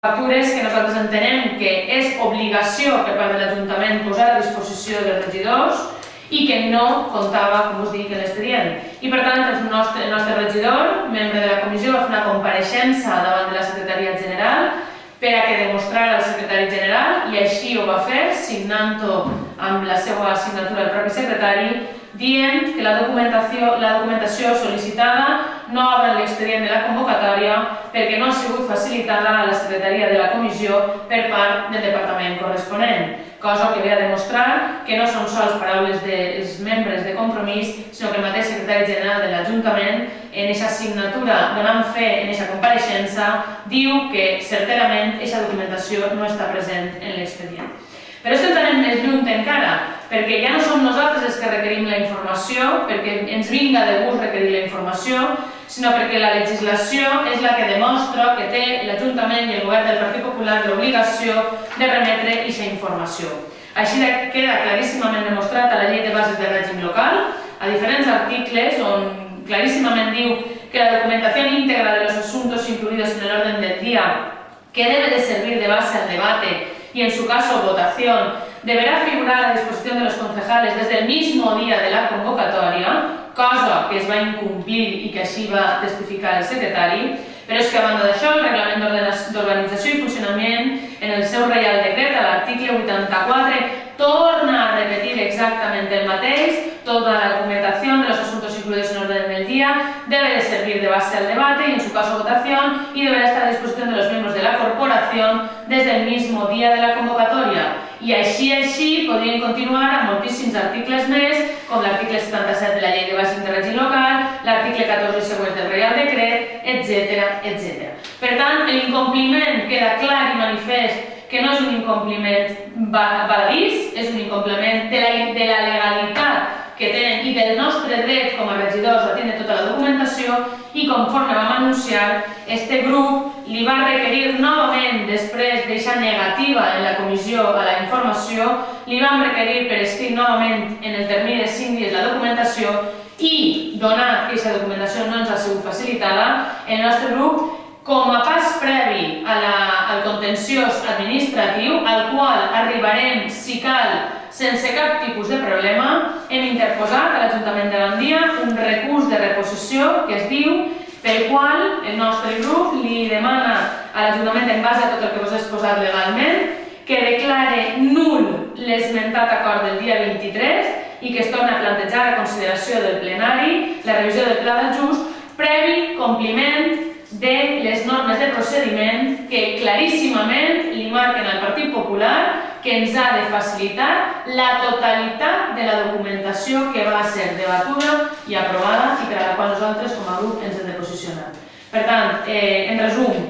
factures que nosaltres entenem que és obligació per part de l'Ajuntament posar a disposició dels regidors i que no comptava, com us dic, en l'expedient. I per tant, el nostre regidor, membre de la comissió, va fer una compareixença davant de la Secretaria General per a que demostrara al secretari general, i així ho va fer, signant-ho amb la seva signatura el propi secretari, dient que la documentació sol·licitada no obre l'expedient de la convocatòria perquè no ha sigut facilitada a la secretaria de la comissió per part del departament corresponent, cosa que ve a demostrar que no són sols paraules dels membres de Compromís, sinó que el mateix secretari general de l'Ajuntament, en aquesta signatura donant fe en aquesta compareixença, diu que certerament aquesta documentació no està present en l'expedient. Però és que ens anem més lluny encara, perquè ja no som nosaltres els que requerim la informació, perquè ens vinga de gust requerir la informació, sinó perquè la legislació és la que demostra que té l'Ajuntament i el govern del Partit Popular l'obligació de remetre aquesta informació. Així queda claríssimament demostrat a la Llei de Bases de Règim Local, a diferents articles on claríssimament diu que la documentació íntegra de los asuntos incluidos en el orden del día que debe de servir de base al debate y en su caso votación, deberá figurar a disposición de los concejales desde el mismo día de la convocatoria, cosa que es va incomplir i que així va testificar el secretari, però és que a banda d'això, el Reglament d'Organització i Funcionament, en el seu Reial Decret, a l'article 84, torna a repetir exactament el mateix. Toda la documentación de los asuntos incluidos en orden del día debe de servir de base al debate y en su caso votación, y deberá estar a disposición de los miembros de la corporación desde el mismo día de la convocatoria. I així podrien continuar amb moltíssims articles més, com l'article 77 de la Llei de Bases de Règim Local, l'article 14 i següents del Reial Decret, etc. Per tant, l'incompliment queda clar i manifest que no és un incompliment baladís, és un incompliment de la legalitat que tenen i del nostre dret com a regidors a tindre tota la documentació, i conforme vam anunciar, este grup li va requerir novament, després d'eixa negativa en la comissió a la informació, li vam requerir per escrit novament en el termini de 5 dies la documentació, i donat que aquesta documentació no ens ha sigut facilitada, el nostre grup, com a pas previ al contenciós administratiu, al qual arribarem, si cal, sense cap tipus de problema, hem interposat a l'Ajuntament de Gandia un recurs de reposició que es diu, pel qual el nostre grup li demana a l'Ajuntament, en base a tot el que vos he exposat legalment, que declare nul l'esmentat acord del dia 23 i que es torni a plantejar a consideració del plenari la revisió del pla d'ajust previ compliment de les normes de procediment que claríssimament li marquen al Partit Popular que ens ha de facilitar la totalitat de la documentació que va ser debatuda i aprovada i per a la qual nosaltres com a grup ens hem de posicionar. Per tant, en resum,